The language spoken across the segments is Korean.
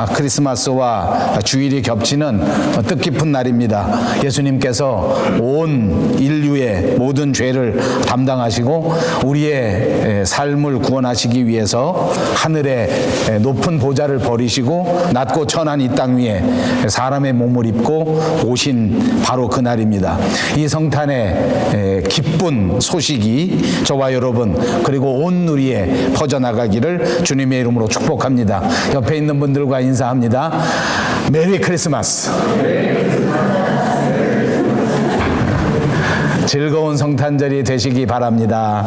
크리스마스와 주일이 겹치는 뜻깊은 날입니다. 예수님께서 온 인류의 모든 죄를 담당하시고 우리의 삶을 구원하시기 위해서 하늘의 높은 보좌를 버리시고 낮고 천한 이 땅 위에 사람의 몸을 입고 오신 바로 그날입니다. 이 성탄의 기쁜 소식이 저와 여러분 그리고 온 누리에 퍼져나가기를 주님의 이름으로 축복합니다. 옆에 있는 분들과 인사합니다. 메리 크리스마스. 즐거운 성탄절이 되시기 바랍니다.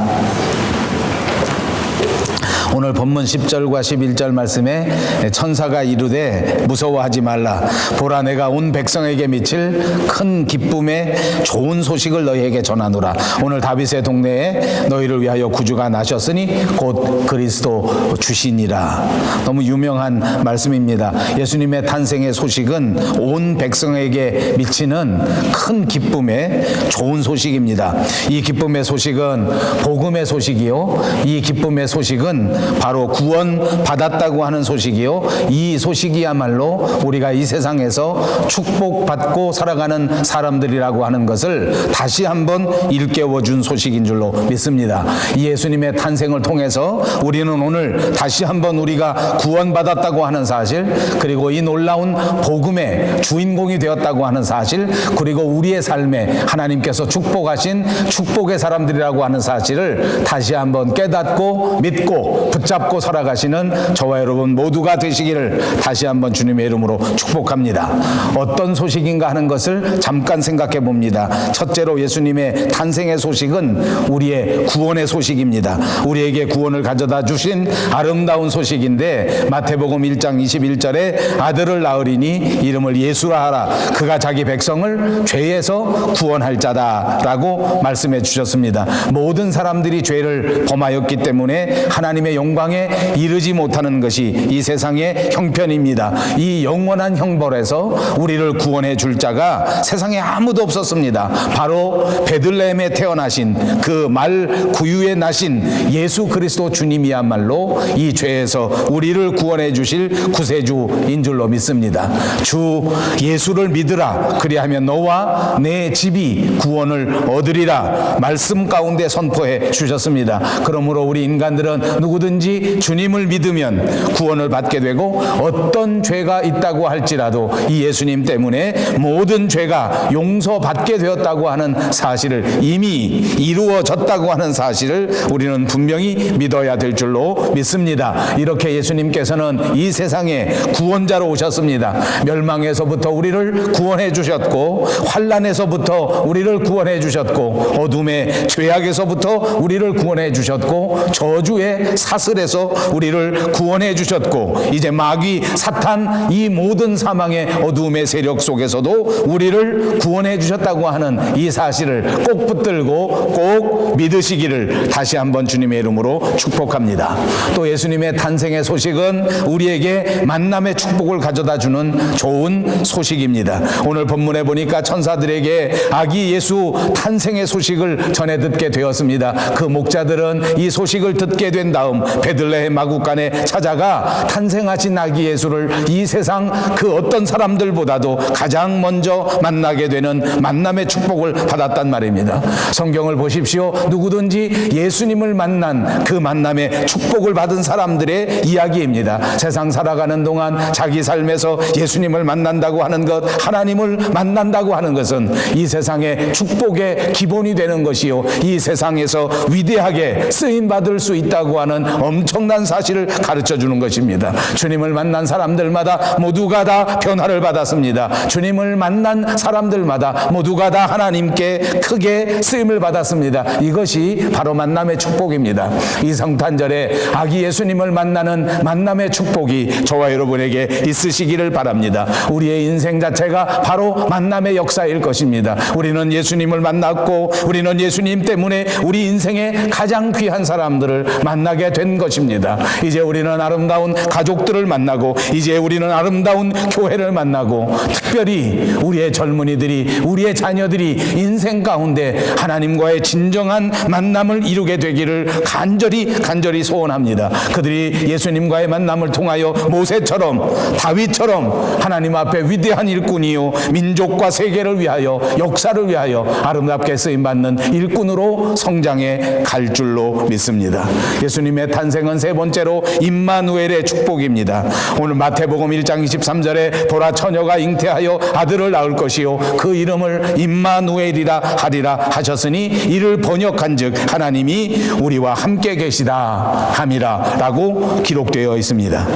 오늘 본문 10절과 11절 말씀에 천사가 이르되 무서워하지 말라. 보라, 내가 온 백성에게 미칠 큰 기쁨의 좋은 소식을 너희에게 전하노라. 오늘 다윗의 동네에 너희를 위하여 구주가 나셨으니 곧 그리스도 주시니라. 너무 유명한 말씀입니다. 예수님의 탄생의 소식은 온 백성에게 미치는 큰 기쁨의 좋은 소식입니다. 이 기쁨의 소식은 복음의 소식이요, 이 기쁨의 소식은 바로 구원 받았다고 하는 소식이요, 이 소식이야말로 우리가 이 세상에서 축복받고 살아가는 사람들이라고 하는 것을 다시 한번 일깨워준 소식인 줄로 믿습니다. 이 예수님의 탄생을 통해서 우리는 오늘 다시 한번 우리가 구원받았다고 하는 사실, 그리고 이 놀라운 복음의 주인공이 되었다고 하는 사실, 그리고 우리의 삶에 하나님께서 축복하신 축복의 사람들이라고 하는 사실을 다시 한번 깨닫고 믿고 붙잡고 살아가시는 저와 여러분 모두가 되시기를 다시 한번 주님의 이름으로 축복합니다. 어떤 소식인가 하는 것을 잠깐 생각해 봅니다. 첫째로 예수님의 탄생의 소식은 우리의 구원의 소식입니다. 우리에게 구원을 가져다 주신 아름다운 소식인데, 마태복음 1장 21절에 아들을 낳으리니 이름을 예수라 하라. 그가 자기 백성을 죄에서 구원할 자다라고 말씀해 주셨습니다. 모든 사람들이 죄를 범하였기 때문에 하나님의 영광에 이르지 못하는 것이 이 세상의 형편입니다. 이 영원한 형벌에서 우리를 구원해 줄 자가 세상에 아무도 없었습니다. 바로 베들레헴에 태어나신 그 말 구유에 나신 예수 그리스도 주님이야말로 이 죄에서 우리를 구원해 주실 구세주인 줄로 믿습니다. 주 예수를 믿으라. 그리하면 너와 내 집이 구원을 얻으리라. 말씀 가운데 선포해 주셨습니다. 그러므로 우리 인간들은 누구든지 주님을 믿으면 구원을 받게 되고, 어떤 죄가 있다고 할지라도 이 예수님 때문에 모든 죄가 용서받게 되었다고 하는 사실을, 이미 이루어졌다고 하는 사실을 우리는 분명히 믿어야 될 줄로 믿습니다. 이렇게 예수님께서는 이 세상에 구원자로 오셨습니다. 멸망에서부터 우리를 구원해 주셨고, 환난에서부터 우리를 구원해 주셨고, 어둠의 죄악에서부터 우리를 구원해 주셨고, 저주의 사슬에서 우리를 구원해 주셨고, 이제 마귀 사탄 이 모든 사망의 어두움의 세력 속에서도 우리를 구원해 주셨다고 하는 이 사실을 꼭 붙들고 꼭 믿으시기를 다시 한번 주님의 이름으로 축복합니다. 또 예수님의 탄생의 소식은 우리에게 만남의 축복을 가져다 주는 좋은 소식입니다. 오늘 본문에 보니까 천사들에게 아기 예수 탄생의 소식을 전해 듣게 되었습니다. 그 목자들은 이 소식을 듣게 된 다음 베들레헴 마구간에 찾아가 탄생하신 아기 예수를 이 세상 그 어떤 사람들보다도 가장 먼저 만나게 되는 만남의 축복을 받았단 말입니다. 성경을 보십시오. 누구든지 예수님을 만난 그 만남의 축복을 받은 사람들의 이야기입니다. 세상 살아가는 동안 자기 삶에서 예수님을 만난다고 하는 것, 하나님을 만난다고 하는 것은 이 세상의 축복의 기본이 되는 것이요, 이 세상에서 위대하게 쓰임받을 수 있다고 하는 엄청난 사실을 가르쳐 주는 것입니다. 주님을 만난 사람들마다 모두가 다 변화를 받았습니다. 주님을 만난 사람들마다 모두가 다 하나님께 크게 쓰임을 받았습니다. 이것이 바로 만남의 축복입니다. 이 성탄절에 아기 예수님을 만나는 만남의 축복이 저와 여러분에게 있으시기를 바랍니다. 우리의 인생 자체가 바로 만남의 역사일 것입니다. 우리는 예수님을 만났고, 우리는 예수님 때문에 우리 인생의 가장 귀한 사람들을 만나게 된 것입니다. 이제 우리는 아름다운 가족들을 만나고, 이제 우리는 아름다운 교회를 만나고, 특별히 우리의 젊은이들이, 우리의 자녀들이 인생 가운데 하나님과의 진정한 만남을 이루게 되기를 간절히 소원합니다. 그들이 예수님과의 만남을 통하여 모세처럼, 다윗처럼 하나님 앞에 위대한 일꾼이요 민족과 세계를 위하여, 역사를 위하여 아름답게 쓰임받는 일꾼으로 성장해 갈 줄로 믿습니다. 예수님의 탄생은 세 번째로 임마누엘의 축복입니다. 오늘 마태복음 1장 23절에 보라, 처녀가 잉태하여 아들을 낳을 것이요 그 이름을 임마누엘이라 하리라 하셨으니, 이를 번역한즉 하나님이 우리와 함께 계시다 함이라 라고 기록되어 있습니다.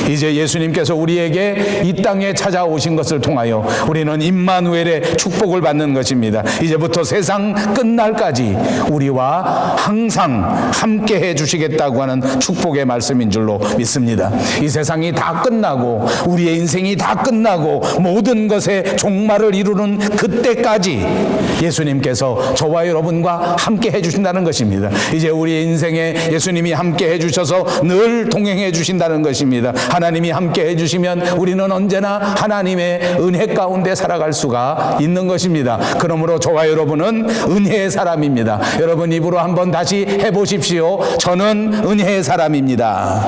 이제 예수님께서 우리에게 이 땅에 찾아오신 것을 통하여 우리는 임마누엘의 축복을 받는 것입니다. 이제부터 세상 끝날까지 우리와 항상 함께 해주시겠다고 하는 축복의 말씀인 줄로 믿습니다. 이 세상이 다 끝나고 우리의 인생이 다 끝나고 모든 것의 종말을 이루는 그때까지 예수님께서 저와 여러분과 함께 해주신다는 것입니다. 이제 우리의 인생에 예수님이 함께 해주셔서 늘 동행해 주신다는 것입니다. 하나님이 함께 해주시면 우리는 언제나 하나님의 은혜 가운데 살아갈 수가 있는 것입니다. 그러므로 저와 여러분은 은혜의 사람입니다. 여러분 입으로 한번 다시 해보십시오. 저는 은혜의 사람입니다.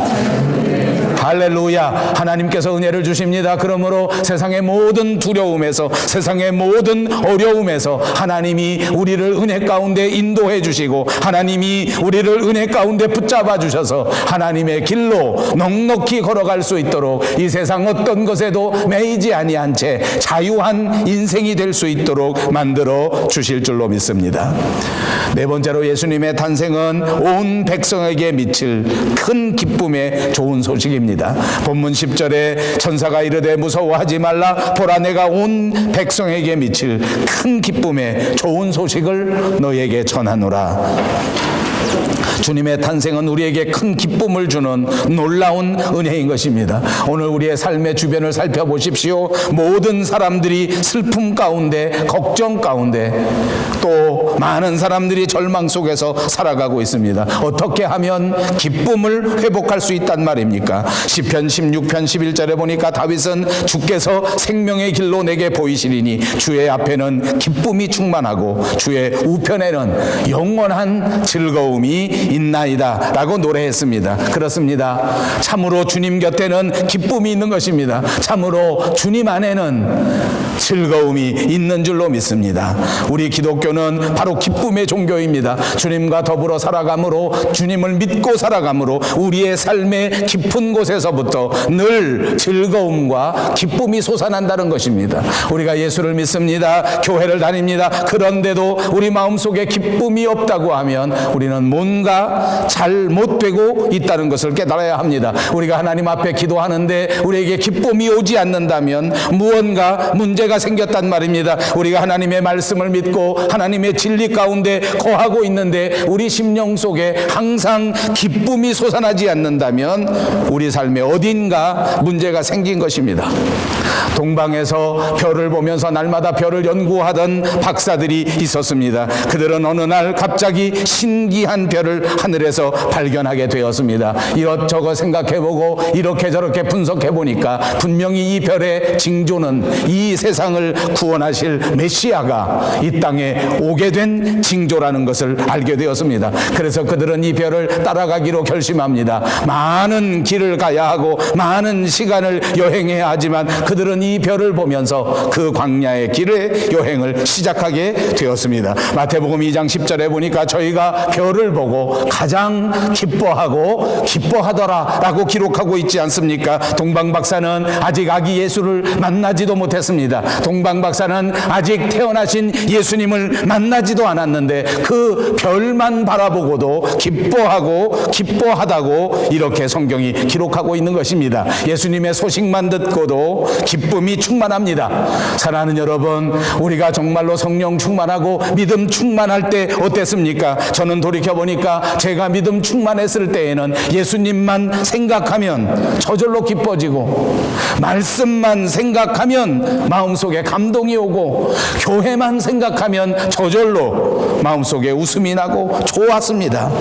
할렐루야. 하나님께서 은혜를 주십니다. 그러므로 세상의 모든 두려움에서, 세상의 모든 어려움에서 하나님이 우리를 은혜 가운데 인도해 주시고, 하나님이 우리를 은혜 가운데 붙잡아 주셔서 하나님의 길로 넉넉히 걸어갈 수 있도록, 이 세상 어떤 것에도 매이지 아니한 채 자유한 인생이 될 수 있도록 만들어 주실 줄로 믿습니다. 네 번째로 예수님의 탄생은 온 백성에게 미칠 큰 기쁨의 좋은 소식입니다. 본문 10절에 천사가 이르되 무서워하지 말라, 보라 내가 온 백성에게 미칠 큰 기쁨의 좋은 소식을 너에게 전하노라. 주님의 탄생은 우리에게 큰 기쁨을 주는 놀라운 은혜인 것입니다. 오늘 우리의 삶의 주변을 살펴보십시오. 모든 사람들이 슬픔 가운데, 걱정 가운데, 또 많은 사람들이 절망 속에서 살아가고 있습니다. 어떻게 하면 기쁨을 회복할 수 있단 말입니까? 시편 16편 11절에 보니까 다윗은 주께서 생명의 길로 내게 보이시리니 주의 앞에는 기쁨이 충만하고 주의 우편에는 영원한 즐거움이 있나이다 라고 노래했습니다. 그렇습니다. 참으로 주님 곁에는 기쁨이 있는 것입니다. 참으로 주님 안에는 즐거움이 있는 줄로 믿습니다. 우리 기독교는 바로 기쁨의 종교입니다. 주님과 더불어 살아감으로, 주님을 믿고 살아감으로 우리의 삶의 깊은 곳에서부터 늘 즐거움과 기쁨이 솟아난다는 것입니다. 우리가 예수를 믿습니다. 교회를 다닙니다. 그런데도 우리 마음속에 기쁨이 없다고 하면 우리는 뭔가 잘못되고 있다는 것을 깨달아야 합니다. 우리가 하나님 앞에 기도하는데 우리에게 기쁨이 오지 않는다면 무언가 문제가 생겼단 말입니다. 우리가 하나님의 말씀을 믿고 하나님의 진리 가운데 거하고 있는데 우리 심령 속에 항상 기쁨이 솟아나지 않는다면 우리 삶에 어딘가 문제가 생긴 것입니다. 동방에서 별을 보면서 날마다 별을 연구하던 박사들이 있었습니다. 그들은 어느 날 갑자기 신기한 별을 하늘에서 발견하게 되었습니다. 이것저것 생각해보고 이렇게 저렇게 분석해보니까 분명히 이 별의 징조는 이 세상을 구원하실 메시아가 이 땅에 오게 된 징조라는 것을 알게 되었습니다. 그래서 그들은 이 별을 따라가기로 결심합니다. 많은 길을 가야 하고 많은 시간을 여행해야 하지만 그들은 이 별을 보면서 그 광야의 길의 여행을 시작하게 되었습니다. 마태복음 2장 10절에 보니까 저희가 별을 보고 가장 기뻐하더라 라고 기록하고 있지 않습니까? 동방박사는 아직 아기 예수를 만나지도 못했습니다. 동방박사는 아직 태어나신 예수님을 만나지도 않았는데 그 별만 바라보고도 기뻐하다고 이렇게 성경이 기록하고 있는 것입니다. 예수님의 소식만 듣고도 기쁨이 충만합니다. 사랑하는 여러분, 우리가 정말로 성령 충만하고 믿음 충만할 때 어땠습니까? 저는 돌이켜보니까 제가 믿음 충만했을 때에는 예수님만 생각하면 저절로 기뻐지고, 말씀만 생각하면 마음속에 감동이 오고, 교회만 생각하면 저절로 마음속에 웃음이 나고 좋았습니다.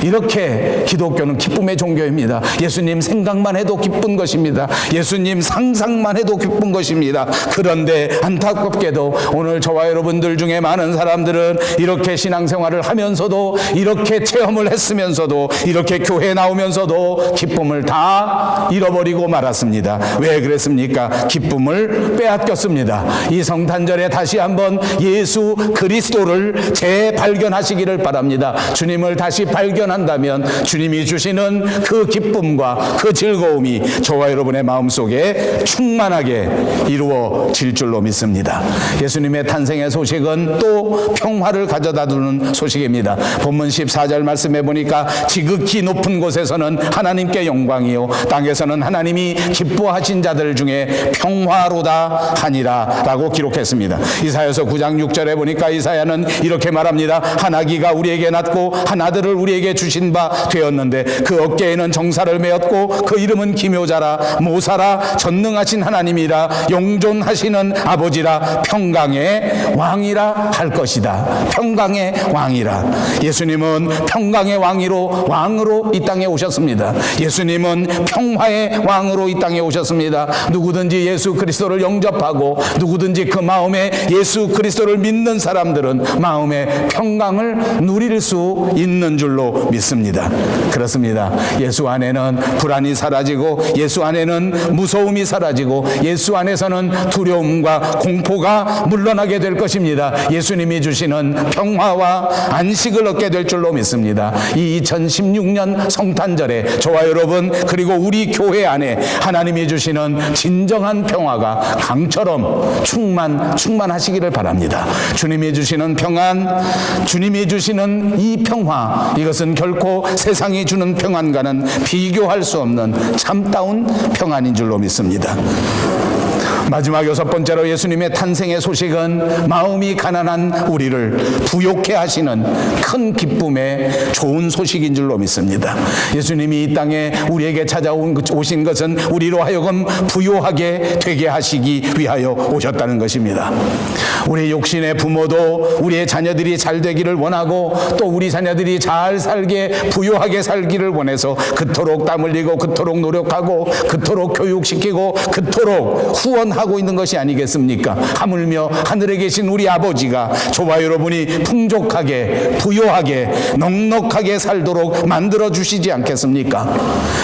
이렇게 기독교는 기쁨의 종교입니다. 예수님 생각만 해도 기쁜 것입니다. 예수님 상상만 해도 기쁜 것입니다. 그런데 안타깝게도 오늘 저와 여러분들 중에 많은 사람들은 이렇게 신앙생활을 하면서도, 이렇게 체험을 했으면서도, 이렇게 교회에 나오면서도 기쁨을 다 잃어버리고 말았습니다. 왜 그랬습니까? 기쁨을 빼앗겼습니다. 이 성탄절에 다시 한번 예수 그리스도를 재발견하시기를 바랍니다. 주님을 다시 발견한다면 주님이 주시는 그 기쁨과 그 즐거움이 저와 여러분의 마음속에 충만하게 이루어질 줄로 믿습니다. 예수님의 탄생의 소식은 또 평화를 가져다 주는 소식입니다. 본문 14절 말씀해 보니까 지극히 높은 곳에서는 하나님께 영광이요 땅에서는 하나님이 기뻐하신 자들 중에 평화로다 하니라 라고 기록했습니다. 이사야서 9장 6절에 보니까 이사야는 이렇게 말합니다. 한 아기가 우리에게 낳고 한 아들을 우리에게 주신 바 되었는데 그 어깨에는 정사를 메었고 그 이름은 기묘자라 모사라 전능하신 하나님이라 영존하시는 아버지라 평강의 왕이라 할 것이다. 평강의 왕이라. 예수님은 평강의 왕으로 이 땅에 오셨습니다. 예수님은 평화의 왕으로 이 땅에 오셨습니다. 누구든지 예수 그리스도를 영접하고 누구든지 그 마음에 예수 그리스도를 믿는 사람들은 마음의 평강을 누릴 수 있는 줄로 믿습니다. 그렇습니다. 예수 안에는 불안이 사라지고 예수 안에는 무서움이 사라지고 예수 안에서는 두려움과 공포가 물러나게 될 것입니다. 예수님이 주시는 평화와 안식을 얻게 될 줄로 믿습니다. 이 2016년 성탄절에 저와 여러분 그리고 우리 교회 안에 하나님이 주시는 진정한 평화가 강처럼 충만하시기를 바랍니다. 주님이 주시는 평안, 주님이 주시는 이 평화, 이것은 결코 세상이 주는 평안과는 비교할 수 없는 참다운 평안인 줄로 믿습니다. 마지막 6번째로 예수님의 탄생의 소식은 마음이 가난한 우리를 부욕해 하시는 큰 기쁨의 좋은 소식인 줄로 믿습니다. 예수님이 이 땅에 우리에게 오신 것은 우리로 하여금 부요하게 되게 하시기 위하여 오셨다는 것입니다. 우리 육신의 부모도 우리의 자녀들이 잘 되기를 원하고 또 우리 자녀들이 잘 살게 부요하게 살기를 원해서 그토록 땀 흘리고 그토록 노력하고 그토록 교육시키고 그토록 후원하고 있는 것이 아니겠습니까? 하물며 하늘에 계신 우리 아버지가 저와 여러분이 풍족하게 부요하게 넉넉하게 살도록 만들어 주시지 않겠습니까?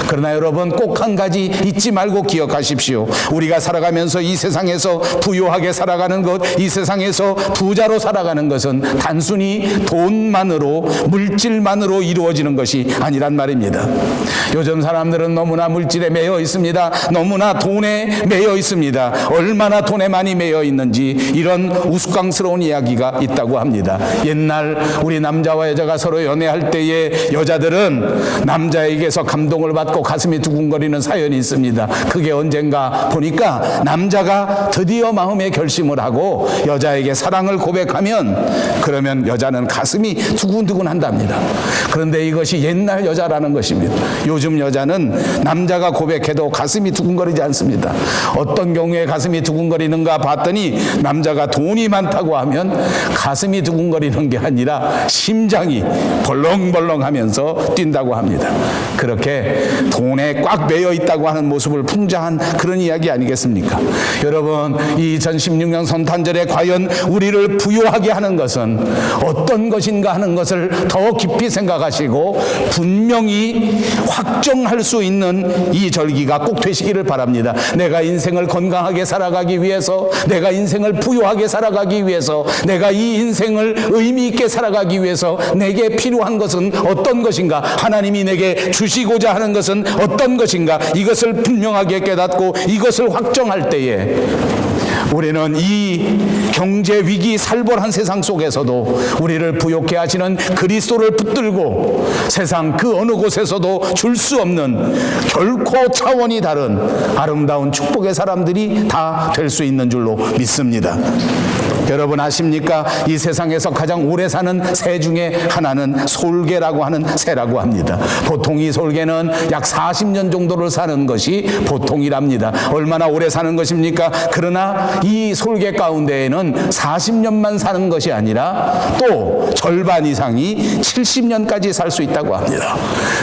그러나 여러분 꼭 한 가지 잊지 말고 기억하십시오. 우리가 살아가면서 이 세상에서 부요하게 살아가는 것, 이 세상에서 부자로 살아가는 것은 단순히 돈만으로 물질만으로 이루어지는 것이 아니란 말입니다. 요즘 사람들은 너무나 물질에 매여 있습니다. 너무나 돈에 매여 있습니다. 얼마나 돈에 많이 매여 있는지 이런 우스꽝스러운 이야기가 있다고 합니다. 옛날 우리 남자와 여자가 서로 연애할 때에 여자들은 남자에게서 감동을 받고 가슴이 두근거리는 사연이 있습니다. 그게 언젠가 보니까 남자가 드디어 마음의 결심을 하고 여자에게 사랑을 고백하면 그러면 여자는 가슴이 두근두근 한답니다. 그런데 이것이 옛날 여자라는 것입니다. 요즘 여자는 남자가 고백해도 가슴이 두근거리지 않습니다. 어떤 경우에 가슴이 두근거리는가 봤더니 남자가 돈이 많다고 하면 가슴이 두근거리는 게 아니라 심장이 벌렁벌렁하면서 뛴다고 합니다. 그렇게 돈에 꽉 매여 있다고 하는 모습을 풍자한 그런 이야기 아니겠습니까? 여러분, 이 2016년 성탄절에 과연 우리를 부요하게 하는 것은 어떤 것인가 하는 것을 더 깊이 생각하시고 분명히 확정할 수 있는 이 절기가 꼭 되시기를 바랍니다. 내가 인생을 건강하게 살아가기 위해서, 내가 인생을 부요하게 살아가기 위해서, 내가 이 인생을 의미 있게 살아가기 위해서 내게 필요한 것은 어떤 것인가, 하나님이 내게 주시고자 하는 것은 어떤 것인가, 이것을 분명하게 깨닫고 이것을 확정할 때에 우리는 이 경제 위기 살벌한 세상 속에서도 우리를 부욕해 하시는 그리스도를 붙들고 세상 그 어느 곳에서도 줄 수 없는 결코 차원이 다른 아름다운 축복의 사람들이 다 될 수 있는 줄로 믿습니다. 여러분 아십니까? 이 세상에서 가장 오래 사는 새 중에 하나는 솔개라고 하는 새라고 합니다. 보통 이 솔개는 약 40년 정도를 사는 것이 보통이랍니다. 얼마나 오래 사는 것입니까? 그러나 이 솔개 가운데에는 40년만 사는 것이 아니라 또 절반 이상이 70년까지 살 수 있다고 합니다.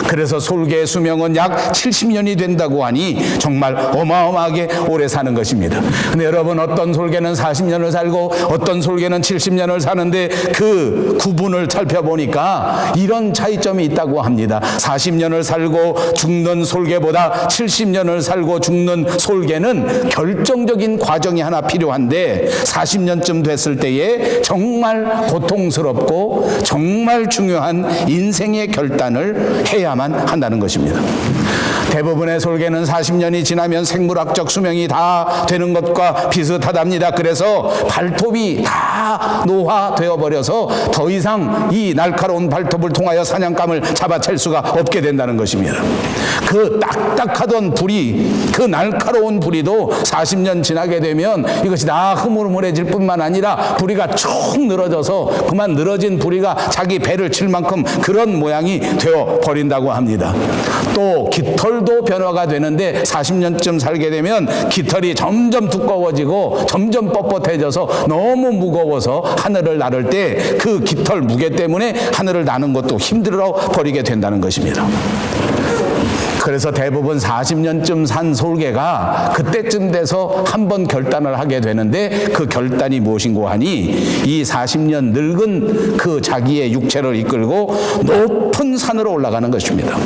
그래서 솔개의 수명은 약 70년이 된다고 하니 정말 어마어마하게 오래 사는 것입니다. 근데 여러분, 어떤 솔개는 40년을 살고 어떤 솔개는 70년을 사는데 그 구분을 살펴보니까 이런 차이점이 있다고 합니다. 40년을 살고 죽는 솔개보다 70년을 살고 죽는 솔개는 결정적인 과정이 하나 필요한데 40년쯤 됐을 때에 정말 고통스럽고 정말 중요한 인생의 결단을 해야만 한다는 것입니다. 대부분의 솔개는 40년이 지나면 생물학적 수명이 다 되는 것과 비슷하답니다. 그래서 발톱이 다 노화되어 버려서 더 이상 이 날카로운 발톱을 통하여 사냥감을 잡아챌 수가 없게 된다는 것입니다. 그 딱딱하던 부리, 그 날카로운 부리도 40년 지나게 되면 이것이 다 흐물흐물해질 뿐만 아니라 부리가 쭉 늘어져서 그만 늘어진 부리가 자기 배를 칠 만큼 그런 모양이 되어 버린다고 합니다. 또 깃털도 변화가 되는데 40년쯤 살게 되면 깃털이 점점 두꺼워지고 점점 뻣뻣해져서 너무 무거워서 하늘을 나를 때 그 깃털 무게 때문에 하늘을 나는 것도 힘들어 버리게 된다는 것입니다. 그래서 대부분 40년쯤 산 솔개가 그때쯤 돼서 한번 결단을 하게 되는데 그 결단이 무엇인고 하니 이 40년 늙은 그 자기의 육체를 이끌고 높은 산으로 올라가는 것입니다.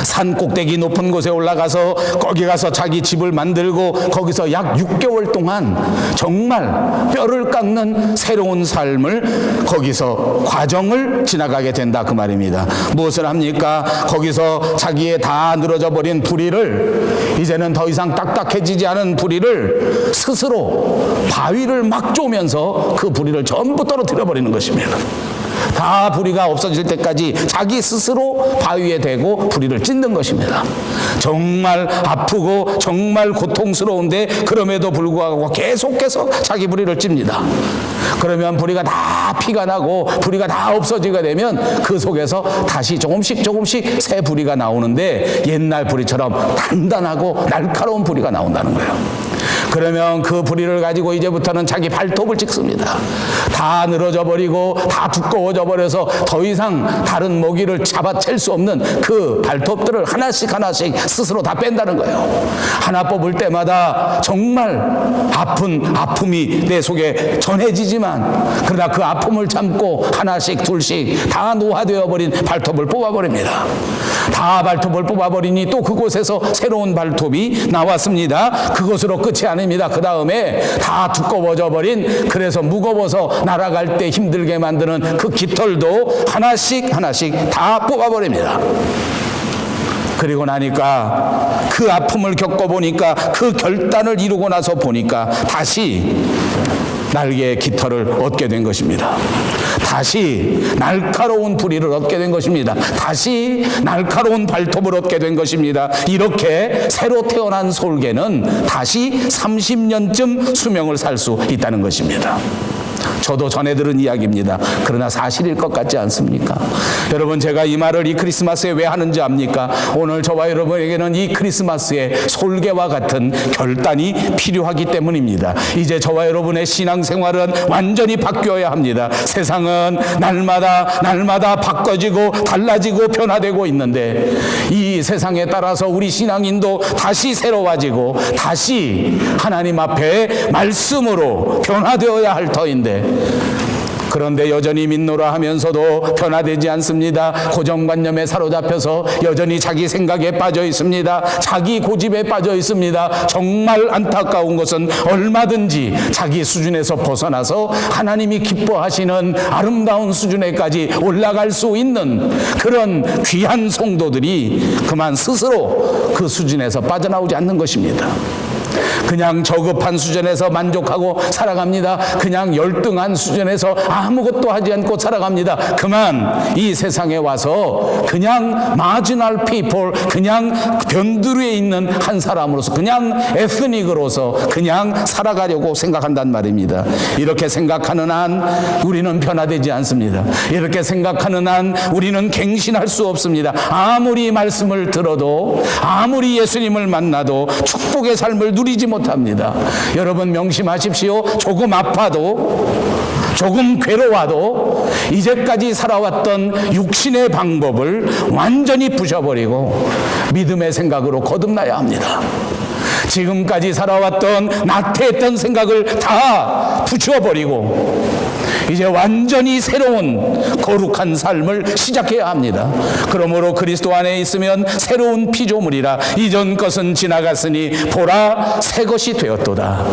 산 꼭대기 높은 곳에 올라가서 거기 가서 자기 집을 만들고 거기서 약 6개월 동안 정말 뼈를 깎는 새로운 삶을 거기서 과정을 지나가게 된다 그 말입니다. 무엇을 합니까? 거기서 자기의 다 늘어져 버린 부리를 이제는 더 이상 딱딱해지지 않은 부리를 스스로 바위를 막 쪼면서 그 부리를 전부 떨어뜨려 버리는 것입니다. 다 부리가 없어질 때까지 자기 스스로 바위에 대고 부리를 찢는 것입니다. 정말 아프고 정말 고통스러운데 그럼에도 불구하고 계속해서 자기 부리를 찝니다. 그러면 부리가 다 피가 나고 부리가 다 없어지게 되면 그 속에서 다시 조금씩 새 부리가 나오는데 옛날 부리처럼 단단하고 날카로운 부리가 나온다는 거예요. 그러면 그 부리를 가지고 이제부터는 자기 발톱을 찍습니다. 다 늘어져 버리고 다 두꺼워져 버려서 더 이상 다른 먹이를 잡아챌 수 없는 그 발톱들을 하나씩 스스로 다 뺀다는 거예요. 하나 뽑을 때마다 정말 아픔이 내 속에 전해지지만 그러나 그 아픔을 참고 하나씩 둘씩 다 노화되어 버린 발톱을 뽑아버립니다. 다 발톱을 뽑아버리니 또 그곳에서 새로운 발톱이 나왔습니다. 그것으로 끝이 아닙니다. 그 다음에 다 두꺼워져 버린, 그래서 무거워서 날아갈 때 힘들게 만드는 그 깃털도 하나씩 다 뽑아버립니다. 그리고 나니까 그 아픔을 겪어보니까 그 결단을 이루고 나서 보니까 다시 날개의 깃털을 얻게 된 것입니다. 다시 날카로운 부리를 얻게 된 것입니다. 다시 날카로운 발톱을 얻게 된 것입니다. 이렇게 새로 태어난 솔개는 다시 30년쯤 수명을 살 수 있다는 것입니다. 저도 전해 들은 이야기입니다. 그러나 사실일 것 같지 않습니까? 여러분, 제가 이 말을 이 크리스마스에 왜 하는지 압니까? 오늘 저와 여러분에게는 이 크리스마스에 솔개와 같은 결단이 필요하기 때문입니다. 이제 저와 여러분의 신앙생활은 완전히 바뀌어야 합니다. 세상은 날마다 바꿔지고 달라지고 변화되고 있는데 이 세상에 따라서 우리 신앙인도 다시 새로워지고 다시 하나님 앞에 말씀으로 변화되어야 할 터인데, 그런데 여전히 믿노라 하면서도 변화되지 않습니다. 고정관념에 사로잡혀서 여전히 자기 생각에 빠져 있습니다. 자기 고집에 빠져 있습니다. 정말 안타까운 것은 얼마든지 자기 수준에서 벗어나서 하나님이 기뻐하시는 아름다운 수준에까지 올라갈 수 있는 그런 귀한 성도들이 그만 스스로 그 수준에서 빠져나오지 않는 것입니다. 그냥 저급한 수준에서 만족하고 살아갑니다. 그냥 열등한 수준에서 아무것도 하지 않고 살아갑니다. 그만 이 세상에 와서 그냥 마지널 피플, 그냥 변두리에 있는 한 사람으로서, 그냥 에스닉으로서 그냥 살아가려고 생각한단 말입니다. 이렇게 생각하는 한 우리는 변화되지 않습니다. 이렇게 생각하는 한 우리는 갱신할 수 없습니다. 아무리 말씀을 들어도, 아무리 예수님을 만나도, 축복의 삶을 기쁨을 누리지 못합니다. 여러분 명심하십시오. 조금 아파도, 조금 괴로워도 이제까지 살아왔던 육신의 방법을 완전히 부셔버리고 믿음의 생각으로 거듭나야 합니다. 지금까지 살아왔던 나태했던 생각을 다 부추어버리고 이제 완전히 새로운 거룩한 삶을 시작해야 합니다. 그러므로 그리스도 안에 있으면 새로운 피조물이라. 이전 것은 지나갔으니 보라 새 것이 되었도다.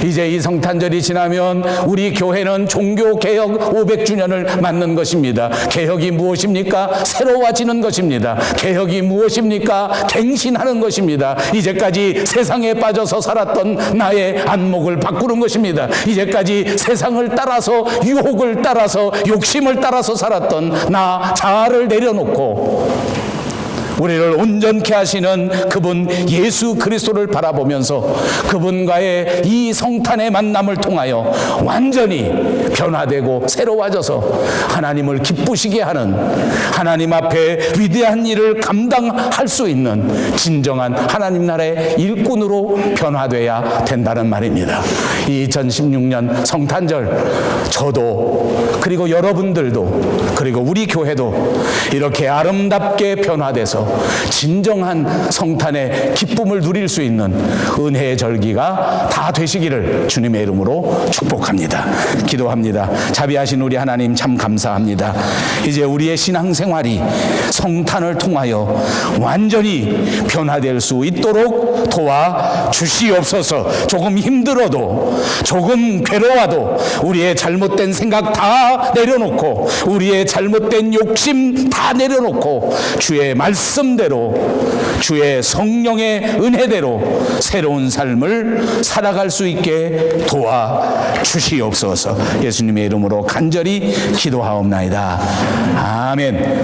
이제 이 성탄절이 지나면 우리 교회는 종교개혁 500주년을 맞는 것입니다. 개혁이 무엇입니까? 새로워지는 것입니다. 개혁이 무엇입니까? 갱신하는 것입니다. 이제까지 세상에 빠져서 살았던 나의 안목을 바꾸는 것입니다. 이제까지 세상을 따라서, 유혹을 따라서, 욕심을 따라서 살았던 나 자아를 내려놓고 우리를 온전케 하시는 그분 예수 그리스도를 바라보면서 그분과의 이 성탄의 만남을 통하여 완전히 변화되고 새로워져서 하나님을 기쁘시게 하는, 하나님 앞에 위대한 일을 감당할 수 있는 진정한 하나님 나라의 일꾼으로 변화돼야 된다는 말입니다. 2016년 성탄절 저도, 그리고 여러분들도, 그리고 우리 교회도 이렇게 아름답게 변화돼서 진정한 성탄의 기쁨을 누릴 수 있는 은혜의 절기가 다 되시기를 주님의 이름으로 축복합니다. 기도합니다. 자비하신 우리 하나님 참 감사합니다. 이제 우리의 신앙생활이 성탄을 통하여 완전히 변화될 수 있도록 도와주시옵소서. 조금 힘들어도, 조금 괴로워도 우리의 잘못된 생각 다 내려놓고, 우리의 잘못된 욕심 다 내려놓고 주의 말씀대로, 주의 성령의 은혜대로 새로운 삶을 살아갈 수 있게 도와주시옵소서. 예수님의 이름으로 간절히 기도하옵나이다. 아멘.